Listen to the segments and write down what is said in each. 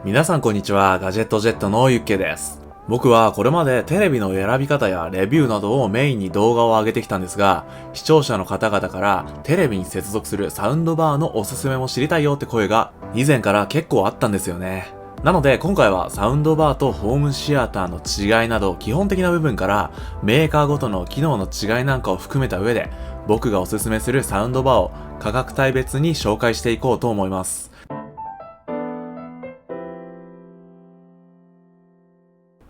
皆さんこんにちは、ガジェットジェットのゆっけです。僕はこれまでテレビの選び方やレビューなどをメインに動画を上げてきたんですが、視聴者の方々からテレビに接続するサウンドバーのおすすめも知りたいよって声が以前から結構あったんですよね。なので今回はサウンドバーとホームシアターの違いなど基本的な部分からメーカーごとの機能の違いなんかを含めた上で僕がおすすめするサウンドバーを価格帯別に紹介していこうと思います。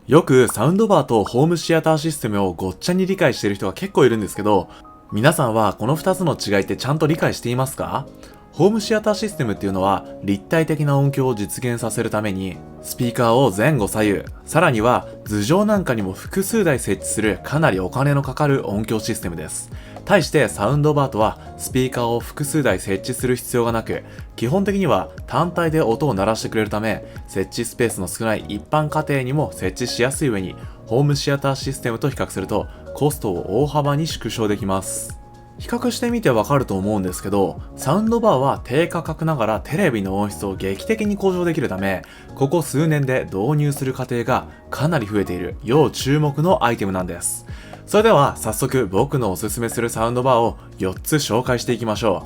よくサウンドバーとホームシアターシステムをごっちゃに理解している人が結構いるんですけど、皆さんはこの2つの違いってちゃんと理解していますか？ホームシアターシステムっていうのは立体的な音響を実現させるためにスピーカーを前後左右、さらには頭上なんかにも複数台設置するかなりお金のかかる音響システムです。対してサウンドバーとはスピーカーを複数台設置する必要がなく、基本的には単体で音を鳴らしてくれるため、設置スペースの少ない一般家庭にも設置しやすい上に、ホームシアターシステムと比較するとコストを大幅に縮小できます。比較してみてわかると思うんですけど、サウンドバーは低価格ながらテレビの音質を劇的に向上できるため、ここ数年で導入する家庭がかなり増えている要注目のアイテムなんです。それでは早速僕のおすすめするサウンドバーを4つ紹介していきましょ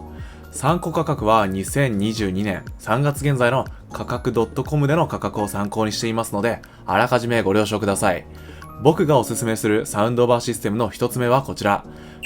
う。参考価格は2022年3月現在の価格 .com での価格を参考にしていますので、あらかじめご了承ください。僕がおすすめするサウンドバーシステムの1つ目はこちら、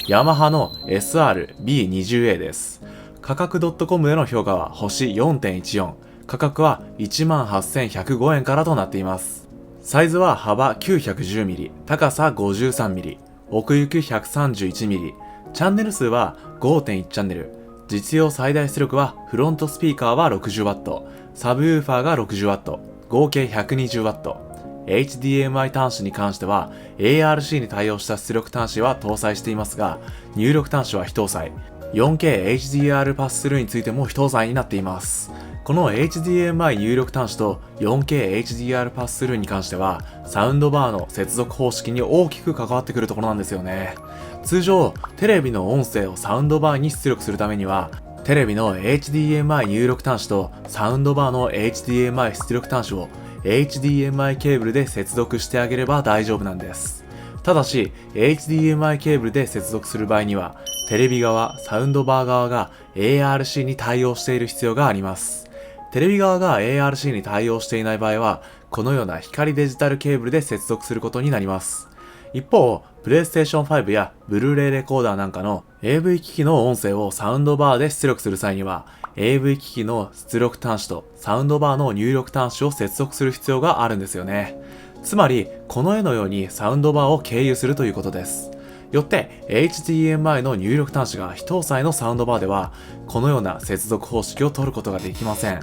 ヤマハの SR-B20A です。価格 .com での評価は星 4.14、価格は 18,105 円からとなっています。サイズは幅 910mm、高さ 53mm、奥行き 131mm、チャンネル数は 5.1 チャンネル、実用最大出力はフロントスピーカーは 60W、サブウーファーが 60W、合計 120W、HDMI 端子に関しては ARC に対応した出力端子は搭載していますが、入力端子は非搭載、4K HDR パススルーについても非搭載になっています。この HDMI 入力端子と 4K HDR パススルーに関してはサウンドバーの接続方式に大きく関わってくるところなんですよね。通常テレビの音声をサウンドバーに出力するためにはテレビの HDMI 入力端子とサウンドバーの HDMI 出力端子を HDMI ケーブルで接続してあげれば大丈夫なんです。ただし HDMI ケーブルで接続する場合にはテレビ側、サウンドバー側が ARC に対応している必要があります。テレビ側が ARC に対応していない場合は、このような光デジタルケーブルで接続することになります。一方、PlayStation 5や Blu-ray レコーダーなんかの AV 機器の音声をサウンドバーで出力する際には、AV 機器の出力端子とサウンドバーの入力端子を接続する必要があるんですよね。つまり、この絵のようにサウンドバーを経由するということです。よって HDMI の入力端子が非搭載のサウンドバーでは、このような接続方式を取ることができません。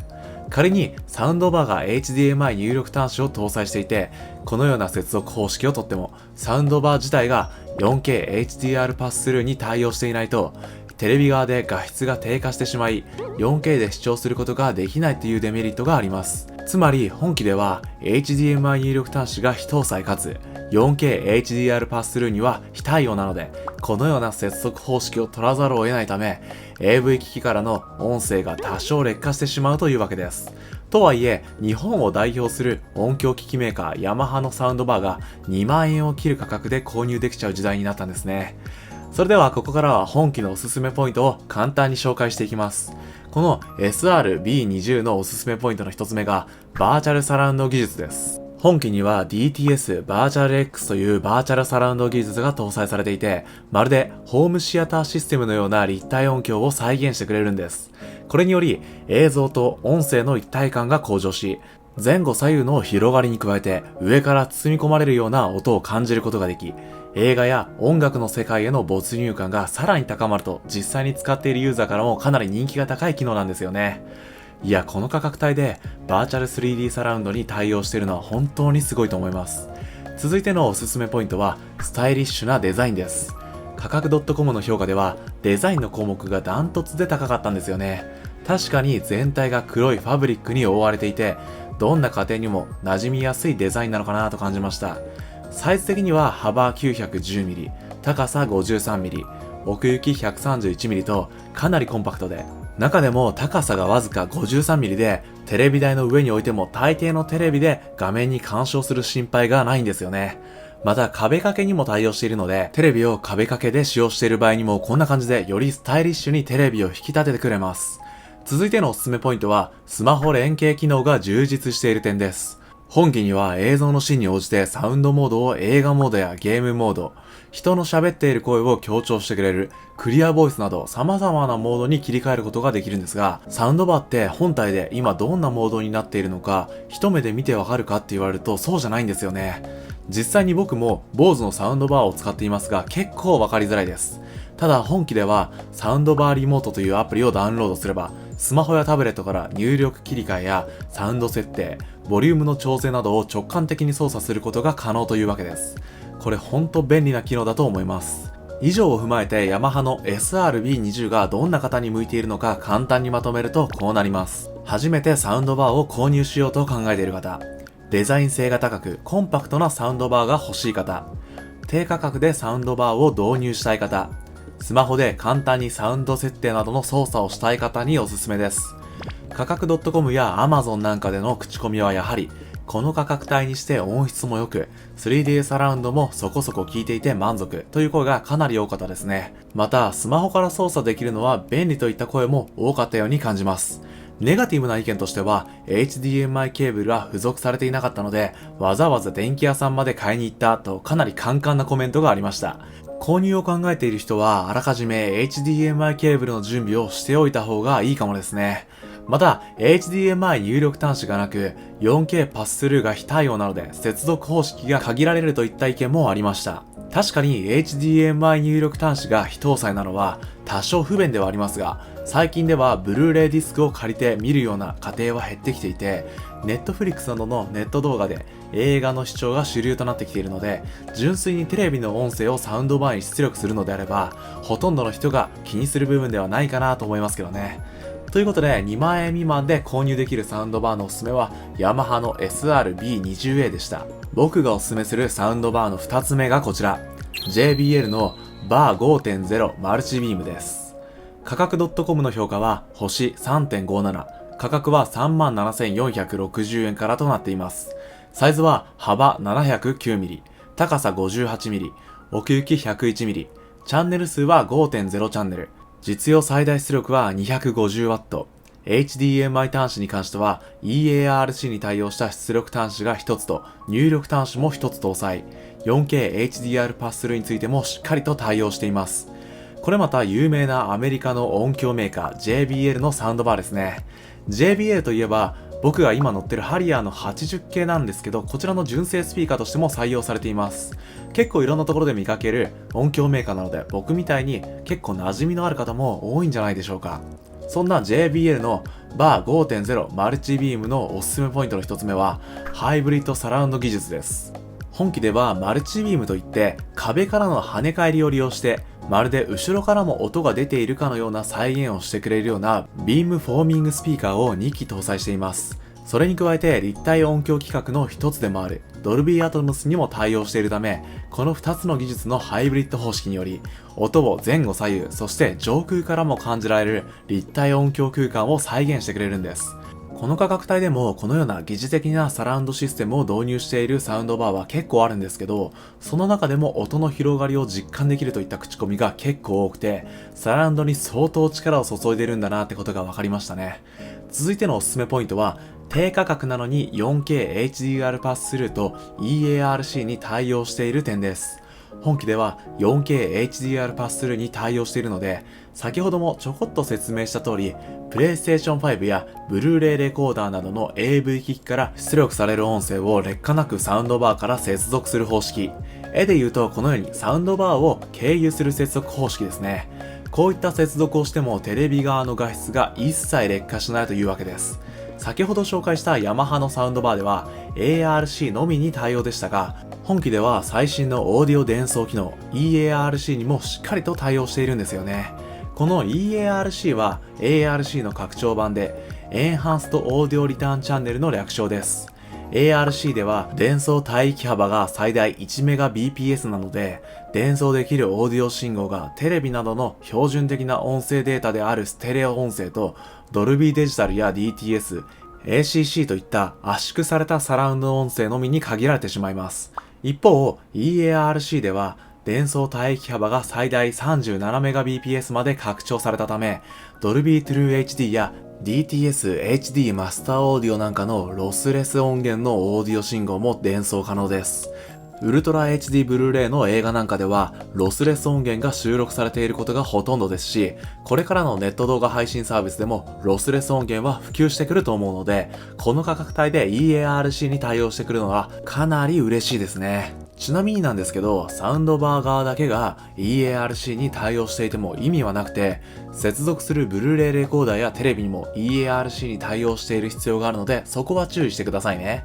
仮にサウンドバーが HDMI 入力端子を搭載していて、このような接続方式をとっても、サウンドバー自体が 4K HDR パススルーに対応していないと、テレビ側で画質が低下してしまい、4K で視聴することができないというデメリットがあります。つまり本機では HDMI 入力端子が非搭載かつ 4K HDR パススルーには非対応なので、このような接続方式を取らざるを得ないため、AV 機器からの音声が多少劣化してしまうというわけです。とはいえ、日本を代表する音響機器メーカーヤマハのサウンドバーが2万円を切る価格で購入できちゃう時代になったんですね。それではここからは本機のおすすめポイントを簡単に紹介していきます。この SR-B20 のおすすめポイントの一つ目がバーチャルサラウンド技術です。本機には DTS バーチャル X というバーチャルサラウンド技術が搭載されていて、まるでホームシアターシステムのような立体音響を再現してくれるんです。これにより映像と音声の一体感が向上し、前後左右の広がりに加えて上から包み込まれるような音を感じることができ、映画や音楽の世界への没入感がさらに高まると実際に使っているユーザーからもかなり人気が高い機能なんですよね。いや、この価格帯でバーチャル 3D サラウンドに対応しているのは本当にすごいと思います。続いてのおすすめポイントはスタイリッシュなデザインです。価格 .com の評価ではデザインの項目がダントツで高かったんですよね。確かに全体が黒いファブリックに覆われていて、どんな家庭にも馴染みやすいデザインなのかなと感じました。サイズ的には幅 910mm、高さ 53mm、奥行き 131mm とかなりコンパクトで、中でも高さがわずか 53mm で、テレビ台の上に置いても大抵のテレビで画面に干渉する心配がないんですよね。また壁掛けにも対応しているので、テレビを壁掛けで使用している場合にもこんな感じでよりスタイリッシュにテレビを引き立ててくれます。続いてのおすすめポイントは、スマホ連携機能が充実している点です。本機には映像のシーンに応じてサウンドモードを映画モードやゲームモード、人の喋っている声を強調してくれるクリアボイスなど様々なモードに切り替えることができるんですが、サウンドバーって本体で今どんなモードになっているのか一目で見てわかるかって言われるとそうじゃないんですよね。実際に僕も BOSE のサウンドバーを使っていますが結構わかりづらいです。ただ本機ではサウンドバーリモートというアプリをダウンロードすればスマホやタブレットから入力切り替えやサウンド設定、ボリュームの調整などを直感的に操作することが可能というわけです。これほんと便利な機能だと思います。以上を踏まえてヤマハの SR-B20 がどんな方に向いているのか簡単にまとめるとこうなります。初めてサウンドバーを購入しようと考えている方、デザイン性が高くコンパクトなサウンドバーが欲しい方、低価格でサウンドバーを導入したい方、スマホで簡単にサウンド設定などの操作をしたい方におすすめです。価格 .com や Amazon なんかでの口コミはやはり、この価格帯にして音質も良く、3D サラウンドもそこそこ効いていて満足という声がかなり多かったですね。また、スマホから操作できるのは便利といった声も多かったように感じます。ネガティブな意見としては、HDMI ケーブルは付属されていなかったので、わざわざ電気屋さんまで買いに行ったとかなりカンカンなコメントがありました。購入を考えている人はあらかじめ HDMI ケーブルの準備をしておいた方がいいかもですね。また HDMI 入力端子がなく 4K パススルーが非対応なので接続方式が限られるといった意見もありました。確かに HDMI 入力端子が非搭載なのは多少不便ではありますが、最近ではブルーレイディスクを借りて見るような家庭は減ってきていて、Netflix などのネット動画で映画の視聴が主流となってきているので、純粋にテレビの音声をサウンドバーに出力するのであれば、ほとんどの人が気にする部分ではないかなと思いますけどね。ということで、2万円未満で購入できるサウンドバーのおすすめは、ヤマハの SR-B20A でした。僕がおすすめするサウンドバーの2つ目がこちら。JBL のバー 5.0 マルチビームです。価格 .com の評価は星 3.57、価格は 37,460 円からとなっています。サイズは幅 709mm、高さ 58mm、奥行き 101mm、チャンネル数は 5.0 チャンネル、実用最大出力は 250W、HDMI 端子に関しては EARC に対応した出力端子が1つと入力端子も1つ搭載、4K HDR パススルーについてもしっかりと対応しています。これまた有名なアメリカの音響メーカー JBL のサウンドバーですね。JBL といえば僕が今乗ってるハリアーの80系なんですけど、こちらの純正スピーカーとしても採用されています。結構いろんなところで見かける音響メーカーなので、僕みたいに結構馴染みのある方も多いんじゃないでしょうか。そんな JBL のバー 5.0 マルチビームのおすすめポイントの一つ目はハイブリッドサラウンド技術です。本機ではマルチビームといって壁からの跳ね返りを利用してまるで後ろからも音が出ているかのような再現をしてくれるようなビームフォーミングスピーカーを2機搭載しています。それに加えて立体音響規格の一つでもあるドルビーアトモスにも対応しているため、この2つの技術のハイブリッド方式により音を前後左右そして上空からも感じられる立体音響空間を再現してくれるんです。この価格帯でもこのような疑似的なサラウンドシステムを導入しているサウンドバーは結構あるんですけど、その中でも音の広がりを実感できるといった口コミが結構多くて、サラウンドに相当力を注いでるんだなってことが分かりましたね。続いてのおすすめポイントは、低価格なのに 4K HDR パススルーと EARC に対応している点です。本機では 4K HDR パススルーに対応しているので、先ほどもちょこっと説明した通り、PlayStation 5やブルーレイレコーダーなどの AV 機器から出力される音声を劣化なくサウンドバーから接続する方式。絵で言うとこのようにサウンドバーを経由する接続方式ですね。こういった接続をしてもテレビ側の画質が一切劣化しないというわけです。先ほど紹介したヤマハのサウンドバーでは ARC のみに対応でしたが、本機では最新のオーディオ伝送機能 EARC にもしっかりと対応しているんですよね。この EARC は ARC の拡張版で Enhanced Audio Return Channel の略称です。ARC では伝送帯域幅が最大 1Mbps なので、伝送できるオーディオ信号がテレビなどの標準的な音声データであるステレオ音声とドルビーデジタルや DTS、ACC といった圧縮されたサラウンド音声のみに限られてしまいます。一方、EARC では伝送帯域幅が最大 37Mbps まで拡張されたため、ドルビートゥルー HD や DTS HD マスターオーディオなんかのロスレス音源のオーディオ信号も伝送可能です。ウルトラ HD ブルーレイの映画なんかではロスレス音源が収録されていることがほとんどですし、これからのネット動画配信サービスでもロスレス音源は普及してくると思うので、この価格帯で EARC に対応してくるのはかなり嬉しいですね。ちなみになんですけど、サウンドバー側だけが EARC に対応していても意味はなくて、接続するブルーレイレコーダーやテレビにも EARC に対応している必要があるので、そこは注意してくださいね。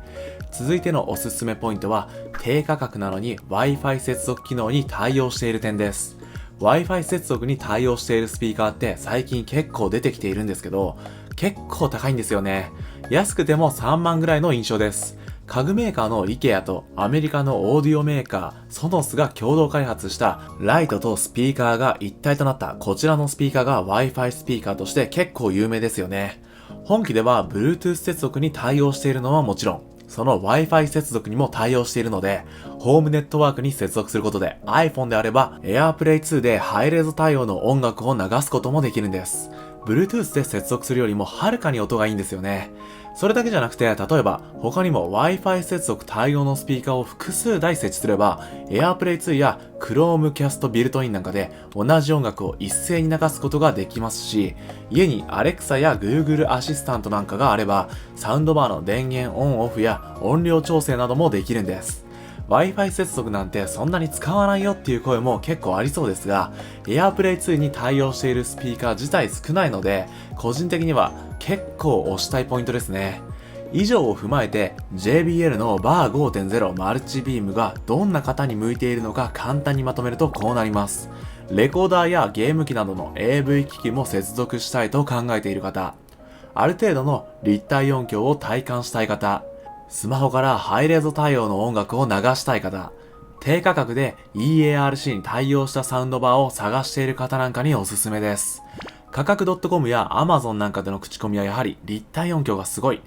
続いてのおすすめポイントは、低価格なのに Wi-Fi 接続機能に対応している点です。Wi-Fi 接続に対応しているスピーカーって最近結構出てきているんですけど、結構高いんですよね。安くても3万ぐらいの印象です。家具メーカーの IKEA とアメリカのオーディオメーカーソノスが共同開発したライトとスピーカーが一体となったこちらのスピーカーが Wi-Fi スピーカーとして結構有名ですよね。本機では Bluetooth 接続に対応しているのはもちろん、その Wi-Fi 接続にも対応しているので、ホームネットワークに接続することで iPhone であれば AirPlay 2でハイレゾ対応の音楽を流すこともできるんです。Bluetooth で接続するよりもはるかに音がいいんですよね。それだけじゃなくて、例えば他にも Wi-Fi 接続対応のスピーカーを複数台設置すれば AirPlay 2や Chromecast ビルトインなんかで同じ音楽を一斉に流すことができますし、家に Alexa や Google アシスタントなんかがあればサウンドバーの電源オンオフや音量調整などもできるんです。Wi-Fi 接続なんてそんなに使わないよっていう声も結構ありそうですが、AirPlay 2に対応しているスピーカー自体少ないので、個人的には結構推したいポイントですね。以上を踏まえて JBL の BAR5.0 マルチビームがどんな方に向いているのか簡単にまとめるとこうなります。レコーダーやゲーム機などの AV 機器も接続したいと考えている方、ある程度の立体音響を体感したい方、スマホからハイレゾ対応の音楽を流したい方、低価格で EARC に対応したサウンドバーを探している方なんかにおすすめです。価格 .com や Amazon なんかでの口コミはやはり立体音響がすごい。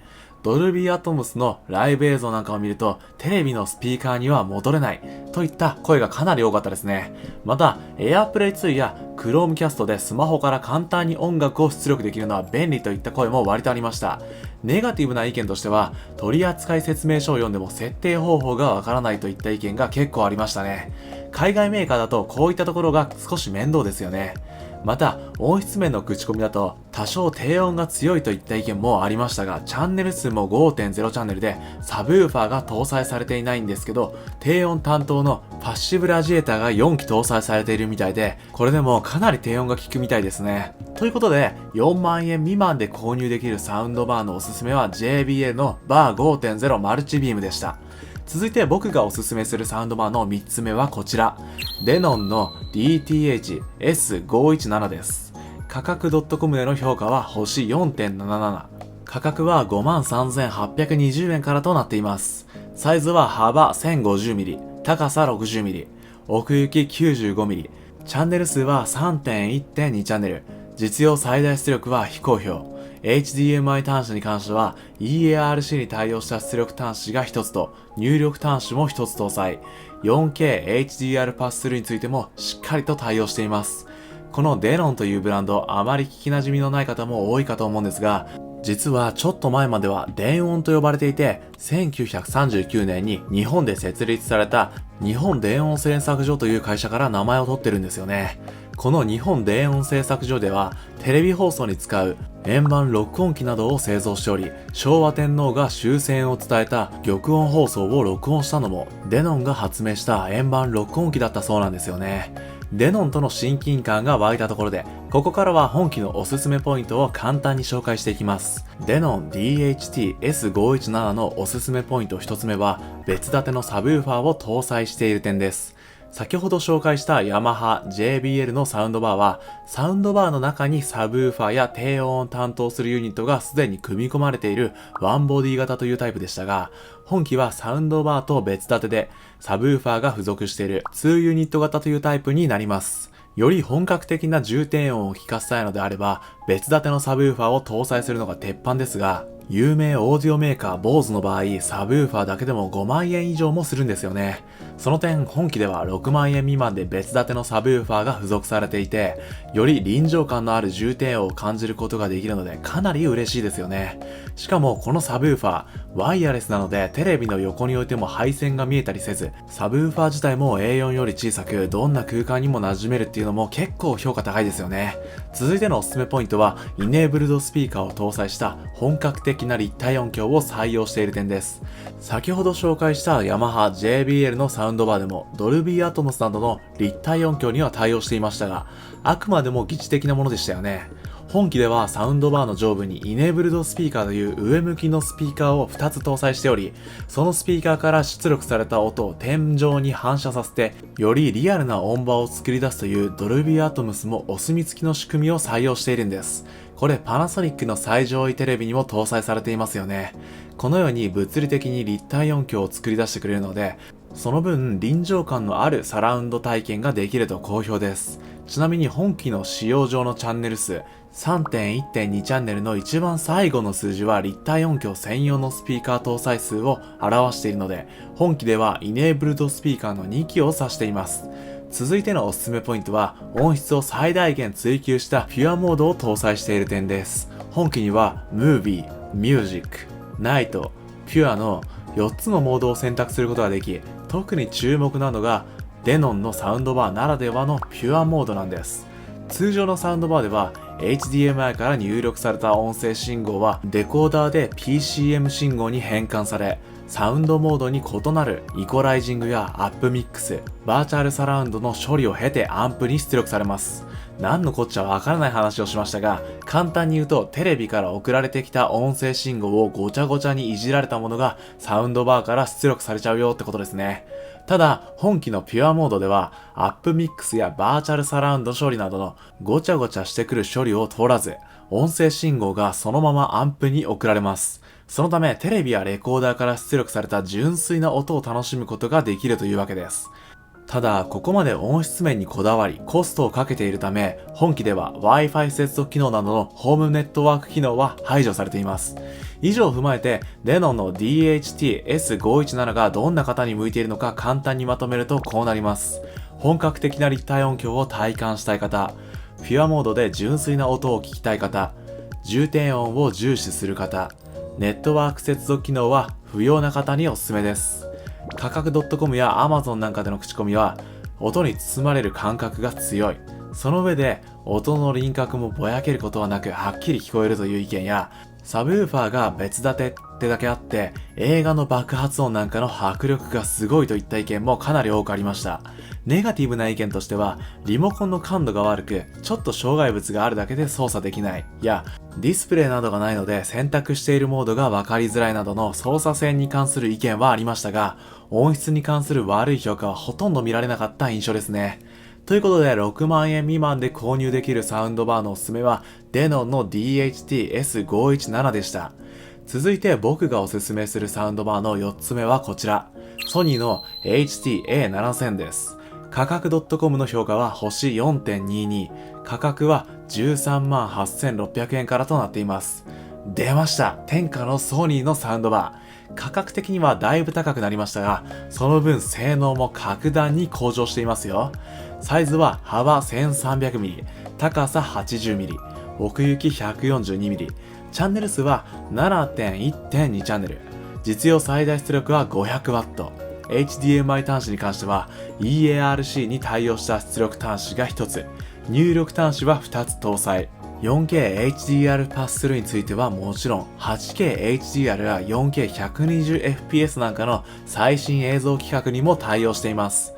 ドルビーアトムスのライブ映像なんかを見るとテレビのスピーカーには戻れないといった声がかなり多かったですね。また AirPlay 2や Chromecast でスマホから簡単に音楽を出力できるのは便利といった声も割とありました。ネガティブな意見としては取扱説明書を読んでも設定方法がわからないといった意見が結構ありましたね。海外メーカーだとこういったところが少し面倒ですよね。また音質面の口コミだと多少低音が強いといった意見もありましたが、チャンネル数も 5.0 チャンネルでサブウーファーが搭載されていないんですけど、低音担当のパッシブラジエーターが4機搭載されているみたいで、これでもかなり低音が効くみたいですね。ということで4万円未満で購入できるサウンドバーのおすすめは JBL の BAR5.0 マルチビームでした。続いて僕がおすすめするサウンドバーの3つ目はこちら、デノンの DTH-S517 です。価格 .com での評価は星 4.77、 価格は 53,820 円からとなっています。サイズは幅 1050mm、 高さ 60mm、 奥行き 95mm、 チャンネル数は 3.1.2 チャンネル、実用最大出力は非公表。HDMI 端子に関しては EARC に対応した出力端子が1つと入力端子も1つ搭載。 4K HDR パススルーについてもしっかりと対応しています。このデノンというブランド、あまり聞き馴染みのない方も多いかと思うんですが、実はちょっと前までは電音と呼ばれていて、1939年に日本で設立された日本電音製作所という会社から名前を取ってるんですよね。この日本電音製作所ではテレビ放送に使う円盤録音機などを製造しており、昭和天皇が終戦を伝えた玉音放送を録音したのもデノンが発明した円盤録音機だったそうなんですよね。デノンとの親近感が湧いたところで、ここからは本機のおすすめポイントを簡単に紹介していきます。デノン DHT-S517 のおすすめポイント1つ目は別立てのサブウーファーを搭載している点です。先ほど紹介したヤマハ JBL のサウンドバーは、サウンドバーの中にサブウーファーや低音を担当するユニットがすでに組み込まれているワンボディ型というタイプでしたが、本機はサウンドバーと別立てでサブウーファーが付属している2ユニット型というタイプになります。より本格的な重低音を聞かせたいのであれば、別立てのサブウーファーを搭載するのが鉄板ですが、有名オーディオメーカー BOSE の場合、サブウーファーだけでも5万円以上もするんですよね。その点、本機では6万円未満で別立てのサブウーファーが付属されていて、より臨場感のある重低音を感じることができるので、かなり嬉しいですよね。しかもこのサブウーファー、ワイヤレスなのでテレビの横に置いても配線が見えたりせず、サブウーファー自体も A4 より小さく、どんな空間にも馴染めるっていうのも結構評価高いですよね。続いてのおすすめポイントは、イネーブルドスピーカーを搭載した本格的な立体音響を採用している点です。先ほど紹介したヤマハ JBL のサウンドバーでもドルビーアトモスなどの立体音響には対応していましたが、あくまでも疑似的なものでしたよね。本機ではサウンドバーの上部にイネーブルドスピーカーという上向きのスピーカーを2つ搭載しており、そのスピーカーから出力された音を天井に反射させて、よりリアルな音場を作り出すというドルビーアトムスもお墨付きの仕組みを採用しているんです。これパナソニックの最上位テレビにも搭載されていますよね。このように物理的に立体音響を作り出してくれるので、その分臨場感のあるサラウンド体験ができると好評です。ちなみに本機の使用上のチャンネル数 3.1.2 チャンネルの一番最後の数字は立体音響専用のスピーカー搭載数を表しているので、本機ではイネーブルドスピーカーの2機を指しています。続いてのおすすめポイントは、音質を最大限追求したピュアモードを搭載している点です。本機には Movie、Music、Night、Pure の4つのモードを選択することができ、特に注目なのがデノンのサウンドバーならではのピュアモードなんです。通常のサウンドバーでは HDMI から入力された音声信号はデコーダーで PCM 信号に変換され、サウンドモードに異なるイコライジングやアップミックス、バーチャルサラウンドの処理を経てアンプに出力されます。何のこっちゃわからない話をしましたが、簡単に言うとテレビから送られてきた音声信号をごちゃごちゃにいじられたものがサウンドバーから出力されちゃうよってことですね。ただ、本機のピュアモードでは、アップミックスやバーチャルサラウンド処理などのごちゃごちゃしてくる処理を通らず、音声信号がそのままアンプに送られます。そのため、テレビやレコーダーから出力された純粋な音を楽しむことができるというわけです。ただ、ここまで音質面にこだわり、コストをかけているため、本機では Wi-Fi 接続機能などのホームネットワーク機能は排除されています。以上を踏まえて、デノンの DHT-S517 がどんな方に向いているのか簡単にまとめるとこうなります。本格的な立体音響を体感したい方、ピュアモードで純粋な音を聞きたい方、重低音を重視する方、ネットワーク接続機能は不要な方におすすめです。価格 .com や Amazon なんかでの口コミは、音に包まれる感覚が強い。その上で、音の輪郭もぼやけることはなくはっきり聞こえるという意見や、サブウーファーが別立てってだけあって、映画の爆発音なんかの迫力がすごいといった意見もかなり多くありました。ネガティブな意見としては、リモコンの感度が悪く、ちょっと障害物があるだけで操作できない。や、ディスプレイなどがないので選択しているモードが分かりづらいなどの操作性に関する意見はありましたが、音質に関する悪い評価はほとんど見られなかった印象ですね。ということで、6万円未満で購入できるサウンドバーのおすすめは、デノンの DHT-S517 でした。続いて僕がおすすめするサウンドバーの4つ目はこちら。ソニーの HT-A7000 です。価格 .com の評価は星 4.22。価格は13万8600円からとなっています。出ました。天下のソニーのサウンドバー。価格的にはだいぶ高くなりましたが、その分性能も格段に向上していますよ。サイズは幅 1300mm、高さ 80mm、奥行き 142mm、チャンネル数は 7.1.2 チャンネル、実用最大出力は 500W、HDMI 端子に関しては EARC に対応した出力端子が1つ、入力端子は2つ搭載。4K HDR パススルーについてはもちろん 8K HDR や 4K120fps なんかの最新映像規格にも対応しています。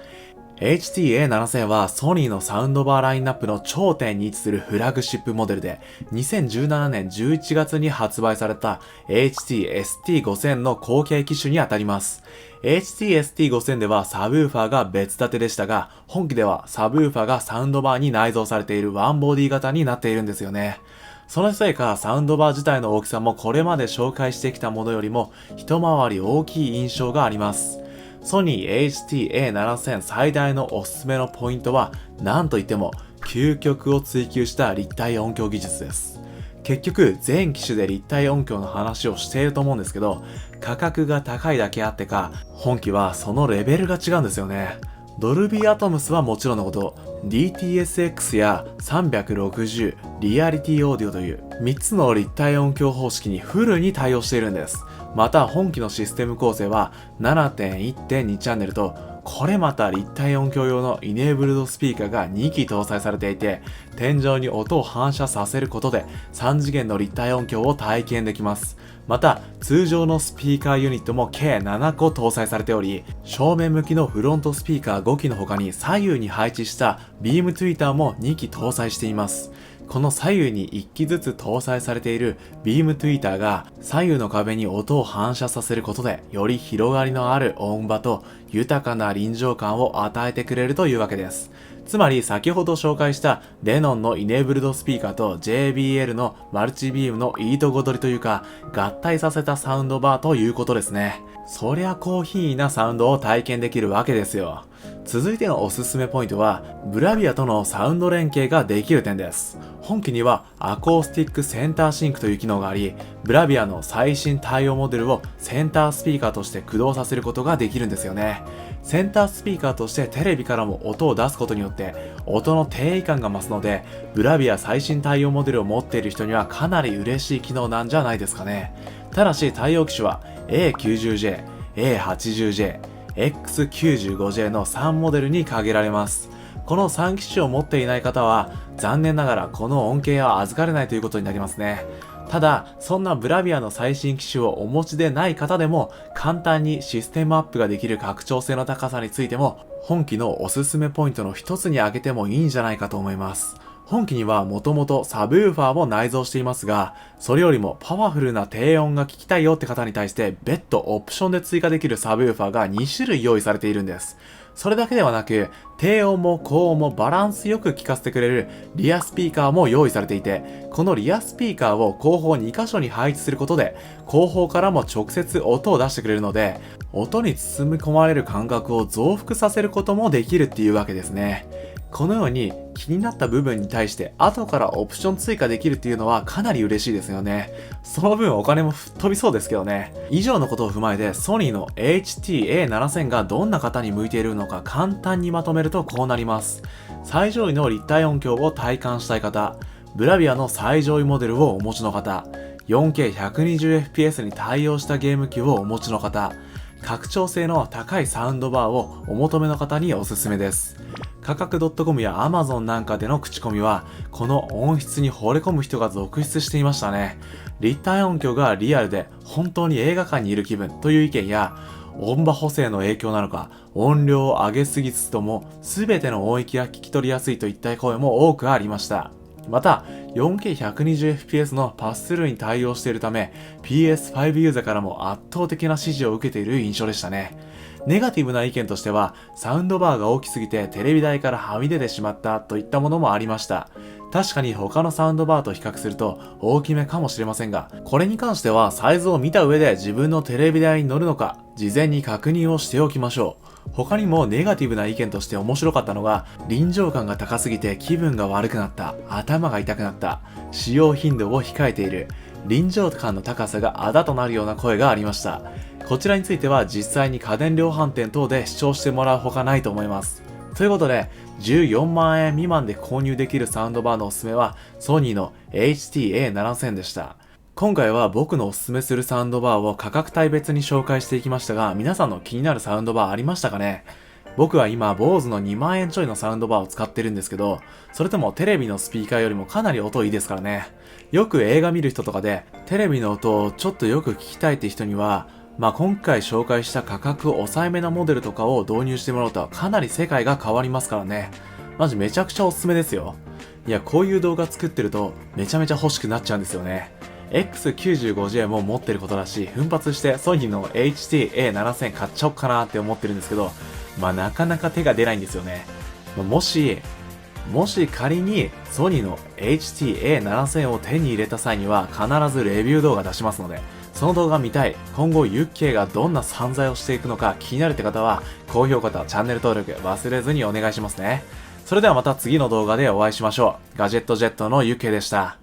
HT-A7000 はソニーのサウンドバーラインナップの頂点に位置するフラグシップモデルで、2017年11月に発売された HT-ST5000 の後継機種にあたります。HT-ST5000 ではサブウーファーが別立てでしたが、本機ではサブウーファーがサウンドバーに内蔵されているワンボディ型になっているんですよね。そのせいかサウンドバー自体の大きさもこれまで紹介してきたものよりも一回り大きい印象があります。ソニー HT-A7000 最大のおすすめのポイントは何といっても究極を追求した立体音響技術です。結局全機種で立体音響の話をしていると思うんですけど、価格が高いだけあってか本機はそのレベルが違うんですよね。ドルビーアトムスはもちろんのこと、DTS:X や360、リアリティオーディオという3つの立体音響方式にフルに対応しているんです。また本機のシステム構成は 7.1.2 チャンネルと、これまた立体音響用のイネーブルドスピーカーが2機搭載されていて、天井に音を反射させることで3次元の立体音響を体験できます。また通常のスピーカーユニットも計7個搭載されており、正面向きのフロントスピーカー5機の他に左右に配置したビームトゥイターも2機搭載しています。この左右に1機ずつ搭載されているビームトゥイターが左右の壁に音を反射させることで、より広がりのある音場と豊かな臨場感を与えてくれるというわけです。つまり先ほど紹介したデノンのイネーブルドスピーカーと JBL のマルチビームのいいとこ取りというか合体させたサウンドバーということですね。そりゃ高品位なサウンドを体験できるわけですよ。続いてのおすすめポイントはブラビアとのサウンド連携ができる点です。本機にはアコースティックセンターシンクという機能があり、ブラビアの最新対応モデルをセンタースピーカーとして駆動させることができるんですよね。センタースピーカーとしてテレビからも音を出すことによって音の定位感が増すので、ブラビア最新対応モデルを持っている人にはかなり嬉しい機能なんじゃないですかね。ただし対応機種は A90J、A80J、X95J の3モデルに限られます。この3機種を持っていない方は残念ながらこの恩恵は預かれないということになりますね。ただそんなブラビアの最新機種をお持ちでない方でも簡単にシステムアップができる拡張性の高さについても本機のおすすめポイントの一つに挙げてもいいんじゃないかと思います。本機にはもともとサブウーファーも内蔵していますが、それよりもパワフルな低音が聞きたいよって方に対して別途オプションで追加できるサブウーファーが2種類用意されているんです。それだけではなく、低音も高音もバランスよく聞かせてくれるリアスピーカーも用意されていて、このリアスピーカーを後方2箇所に配置することで、後方からも直接音を出してくれるので、音に包み込まれる感覚を増幅させることもできるっていうわけですね。このように気になった部分に対して後からオプション追加できるっていうのはかなり嬉しいですよね。その分お金も吹っ飛びそうですけどね。以上のことを踏まえてソニーの HT-A7000 がどんな方に向いているのか簡単にまとめるとこうなります。最上位の立体音響を体感したい方、ブラビアの最上位モデルをお持ちの方、4K120fps に対応したゲーム機をお持ちの方、拡張性の高いサウンドバーをお求めの方におすすめです。価格 .com や Amazon なんかでの口コミはこの音質に惚れ込む人が続出していましたね。立体音響がリアルで本当に映画館にいる気分という意見や、音場補正の影響なのか音量を上げすぎつつとも全ての音域が聞き取りやすいといった声も多くありました。また 4K120fps のパススルーに対応しているため PS5 ユーザーからも圧倒的な支持を受けている印象でしたね。ネガティブな意見としてはサウンドバーが大きすぎてテレビ台からはみ出てしまったといったものもありました。確かに他のサウンドバーと比較すると大きめかもしれませんが、これに関してはサイズを見た上で自分のテレビ台に乗るのか事前に確認をしておきましょう。他にもネガティブな意見として面白かったのが、臨場感が高すぎて気分が悪くなった、頭が痛くなった、使用頻度を控えている、臨場感の高さがあだとなるような声がありました。こちらについては実際に家電量販店等で視聴してもらうほかないと思います。ということで14万円未満で購入できるサウンドバーのおすすめはソニーの HT-A7000 でした。今回は僕のおすすめするサウンドバーを価格帯別に紹介していきましたが、皆さんの気になるサウンドバーありましたかね。僕は今 BOSE の2万円ちょいのサウンドバーを使ってるんですけど、それともテレビのスピーカーよりもかなり音いいですからね。よく映画見る人とかでテレビの音をちょっとよく聞きたいって人には今回紹介した価格抑えめなモデルとかを導入してもらうとかなり世界が変わりますからね。マジめちゃくちゃおすすめですよ。いや、こういう動画作ってるとめちゃめちゃ欲しくなっちゃうんですよね。X95J も持ってることだし、奮発してソニーの HT-A7000 買っちゃおうかなって思ってるんですけど、なかなか手が出ないんですよね。もし仮にソニーの HT-A7000 を手に入れた際には必ずレビュー動画出しますので、その動画見たい、今後ユッケイがどんな散財をしていくのか気になるって方は、高評価とチャンネル登録忘れずにお願いしますね。それではまた次の動画でお会いしましょう。ガジェットジェットのユッケイでした。